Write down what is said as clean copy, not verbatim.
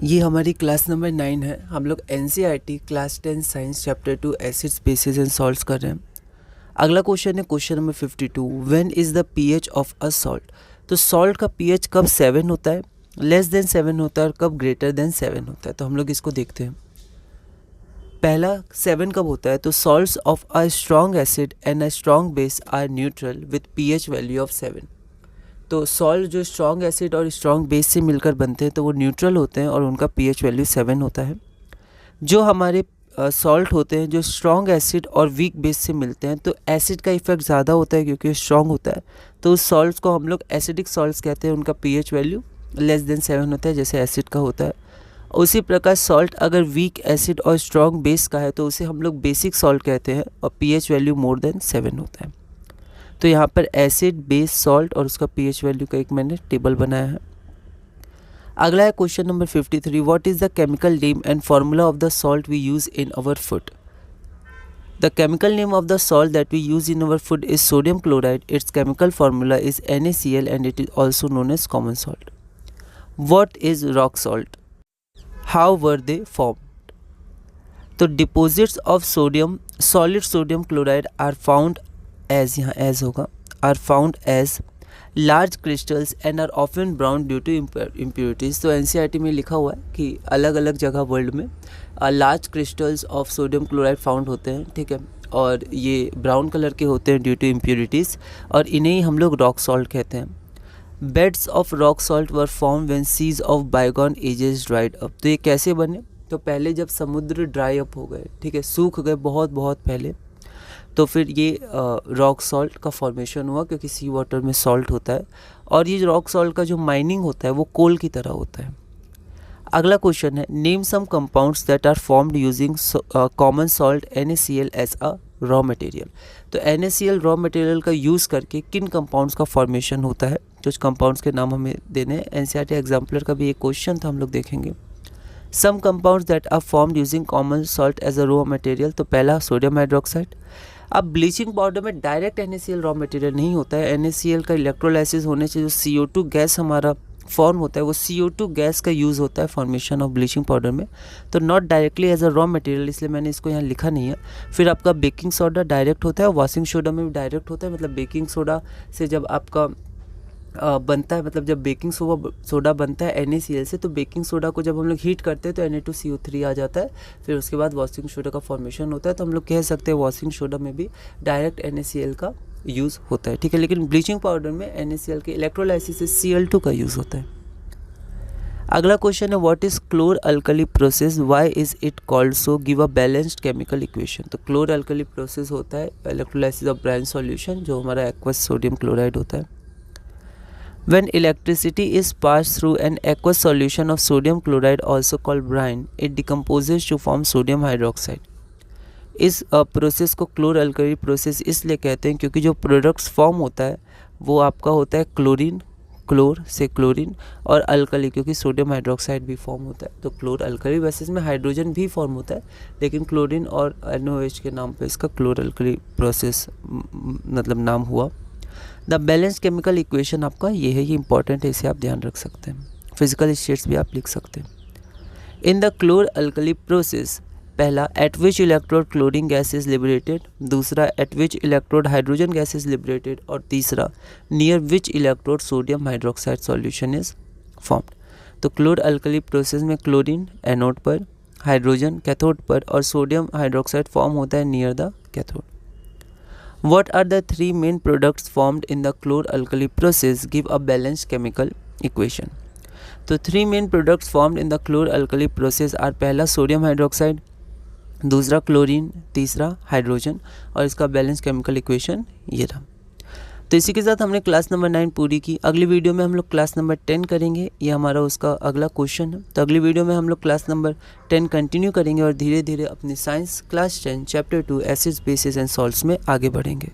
ये हमारी class number 9 है। हम लोग NCERT class 10 science chapter 2 acids bases and salts कर रहे हैं। अगला क्वेश्चन है question number 52, when is the pH of a salt. तो सॉल्ट का पीएच कब 7 होता है, लेस देन 7 होता है और कब ग्रेटर देन 7 होता है। तो हम लोग इसको देखते हैं। पहला 7 कब होता है, तो salts of a strong acid and a strong base are neutral with pH value of 7। तो सॉल्ट जो स्ट्रॉन्ग एसिड और स्ट्रॉन्ग बेस से मिलकर बनते हैं तो वो न्यूट्रल होते हैं और उनका पीएच वैल्यू 7 होता है। जो हमारे सॉल्ट होते हैं जो स्ट्रॉन्ग एसिड और वीक बेस से मिलते हैं तो एसिड का इफेक्ट ज़्यादा होता है क्योंकि स्ट्रॉन्ग होता है, तो उस सॉल्ट्स को हम लोग एसिडिक सॉल्ट्स कहते हैं। उनका पीएच वैल्यू लेस देन 7 होता है जैसे एसिड का होता है। उसी प्रकार सॉल्ट अगर वीक एसिड और स्ट्रॉन्ग बेस का है तो उसे हम लोग बेसिक सॉल्ट कहते हैं और पीएच वैल्यू मोर देन 7 होता है। तो यहाँ पर एसिड, बेस, सॉल्ट और उसका पीएच वैल्यू का एक मैंने टेबल बनाया है। अगला है question number 53, what is the chemical name and formula of the salt we use in our food. The chemical name of the salt that we use in our food is sodium chloride. Its chemical formula is NaCl and it is also known as common salt. What is rock salt, how were they formed. तो deposits of sodium, solid sodium chloride are found as, यहाँ as होगा, are found as large crystals and are often brown due to impurities. तो NCERT में लिखा हुआ है कि अलग अलग जगह वर्ल्ड में large crystals of sodium chloride found होते हैं, ठीक है, और ये ब्राउन कलर के होते हैं ड्यू टू इम्प्योरिटीज़, और इन्हें ही हम लोग रॉक सॉल्ट कहते हैं। Beds of rock salt were formed when seas of bygone ages dried up. तो ये कैसे बने, तो पहले जब समुद्र ड्राई अप हो गए, ठीक है, सूख गए बहुत पहले, तो फिर ये रॉक सॉल्ट का फॉर्मेशन हुआ क्योंकि सी वाटर में सॉल्ट होता है और ये रॉक सॉल्ट का जो माइनिंग होता है वो कोल की तरह होता है। अगला क्वेश्चन है, name some compounds that are formed using common salt NaCl as a raw material. तो NaCl रॉ मटेरियल का यूज़ करके किन कंपाउंड्स का फॉर्मेशन होता है, कुछ कंपाउंड्स के नाम हमें देने हैं। एनसीईआरटी एग्जाम्पलर का भी एक क्वेश्चन था, हम लोग देखेंगे। Some compounds that are formed using common salt as a raw material, तो पहला सोडियम हाइड्रोक्साइड। अब ब्लीचिंग पाउडर में डायरेक्ट NaCl रॉ मटेरियल नहीं होता है, NaCl का इलेक्ट्रोलाइसिस होने से जो CO2 गैस हमारा फॉर्म होता है वो CO2 गैस का यूज़ होता है फॉर्मेशन ऑफ ब्लीचिंग पाउडर में, तो not directly as a raw material, इसलिए मैंने इसको यहाँ लिखा नहीं है। फिर आपका बेकिंग सोडा डायरेक्ट होता है, वॉशिंग सोडा में भी डायरेक्ट होता है, मतलब बेकिंग सोडा से जब आपका बनता है, मतलब जब बेकिंग सोडा बनता है NaCl से, तो बेकिंग सोडा को जब हम लोग हीट करते हैं तो Na2CO3 आ जाता है, फिर उसके बाद वॉशिंग सोडा का फॉर्मेशन होता है। तो हम लोग कह सकते हैं वॉशिंग सोडा में भी डायरेक्ट NaCl का यूज़ होता है, ठीक है, लेकिन ब्लीचिंग पाउडर में NaCl के इलेक्ट्रोलाइसिस से Cl2 का यूज़ होता है। अगला क्वेश्चन है, what is क्लोर alkali process, why is it called so, give a balanced chemical equation. तो क्लोर अल्कली प्रोसेस होता है इलेक्ट्रोलाइसिस ऑफ ब्राइन सॉल्यूशन, जो हमारा एक्वस सोडियम क्लोराइड होता है। When electricity is passed through an aqueous solution of sodium chloride, also called brine, it decomposes to form sodium hydroxide. इस process को क्लोर alkali process इसलिए कहते हैं क्योंकि जो प्रोडक्ट्स फॉर्म होता है वो आपका होता है क्लोरीन, क्लोर से क्लोरीन, और अल्कली क्योंकि सोडियम हाइड्रोक्साइड भी फॉर्म होता है। तो क्लोर अल्कली बेसिस में हाइड्रोजन भी फॉर्म होता है, लेकिन क्लोरीन और NOH के नाम पे इसका क्लोर अल्कली प्रोसेस मतलब नाम हुआ। द बैलेंस केमिकल इक्वेशन आपका ये है, ये इंपॉर्टेंट है, इसे आप ध्यान रख सकते हैं। फिजिकल स्टेट्स भी आप लिख सकते हैं। In the chlor alkali process, पहला at which electrode chlorine gas is liberated, दूसरा at which electrode hydrogen gas is liberated, और तीसरा near which electrode sodium hydroxide solution is formed. तो क्लोर अल्कली प्रोसेस में क्लोरीन एनोड पर, hydrogen cathode पर और sodium hydroxide form होता है near the cathode. What are the three main products formed in the chlor-alkali process? Give a balanced chemical equation. तो three main products formed in the chlor-alkali process are, पहला sodium hydroxide, दूसरा chlorine, तीसरा hydrogen, और इसका balance chemical equation ये रहा। तो इसी के साथ हमने क्लास नंबर 9 पूरी की। अगली वीडियो में हम लोग क्लास नंबर 10 करेंगे, ये हमारा उसका अगला क्वेश्चन है। तो अगली वीडियो में हम लोग क्लास नंबर 10 कंटिन्यू करेंगे और धीरे धीरे अपनी science class 10 chapter 2 acids bases and salts में आगे बढ़ेंगे।